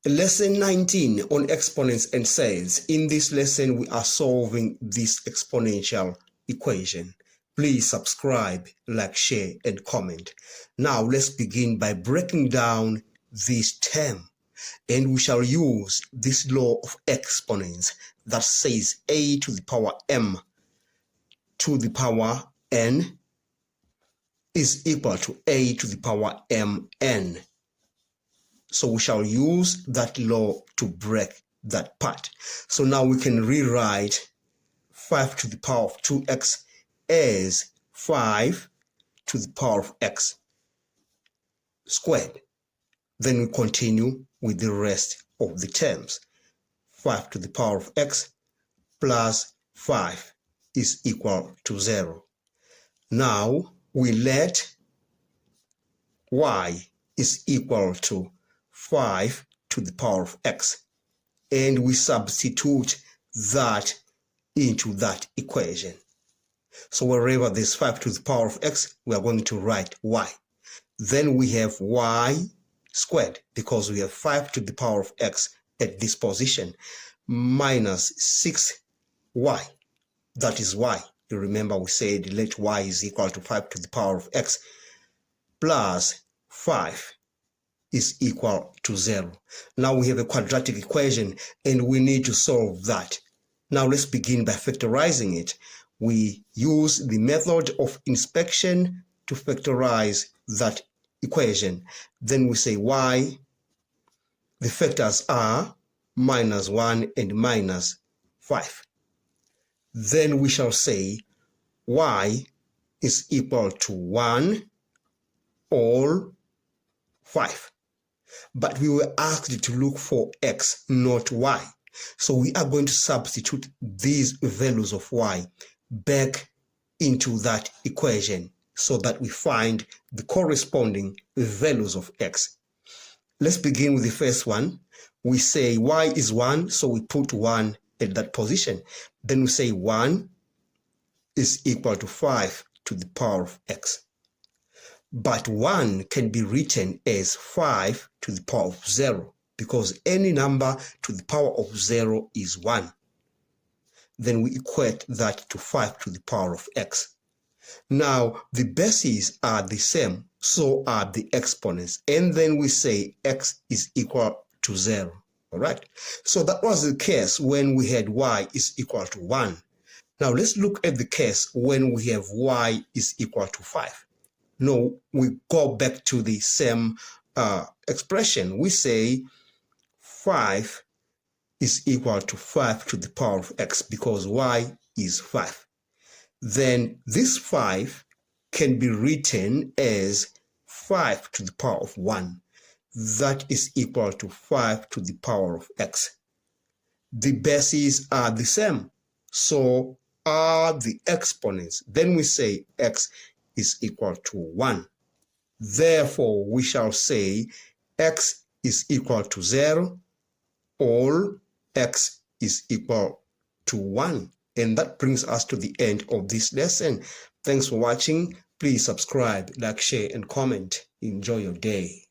Lesson 19 on exponents and says, in this lesson we are solving this exponential equation. Please subscribe, like, share, and comment. Now let's begin by breaking down this term, and we shall use this law of exponents that says a to the power m to the power n is equal to a to the power mn. So we shall use that law to break that part. So now we can rewrite 5 to the power of 2x as 5 to the power of x squared. Then we continue with the rest of the terms. 5 to the power of x plus 5 is equal to 0. Now we let y is equal to 5 to the power of x, and we substitute that into that equation. So wherever there's 5 to the power of x, we are going to write y. Then we have y squared, because we have 5 to the power of x at this position, minus 6y. That is y. You remember we said let y is equal to 5 to the power of x plus 5 is equal to 0. Now we have a quadratic equation and we need to solve that. Now let's begin by factorizing it. We use the method of inspection to factorize that equation. Then we say y, the factors are minus 1 and minus 5. Then we shall say y is equal to 1 all 5. But we were asked to look for x, not y. So we are going to substitute these values of y back into that equation so that we find the corresponding values of x. Let's begin with the first one. We say y is 1, so we put 1 at that position. Then we say 1 is equal to 5 to the power of x. But 1 can be written as 5 to the power of 0, because any number to the power of 0 is 1. Then we equate that to 5 to the power of x. Now, the bases are the same, so are the exponents. And then we say x is equal to 0. All right? So that was the case when we had y is equal to 1. Now, let's look at the case when we have y is equal to 5. No, we go back to the same expression. We say 5 is equal to 5 to the power of x because y is 5. Then this 5 can be written as 5 to the power of 1. That is equal to 5 to the power of x. The bases are the same, so are the exponents. Then we say x is equal to 1. Therefore, we shall say x is equal to 0, all x is equal to 1. And that brings us to the end of this lesson. Thanks for watching. Please subscribe, like, share, and comment. Enjoy your day.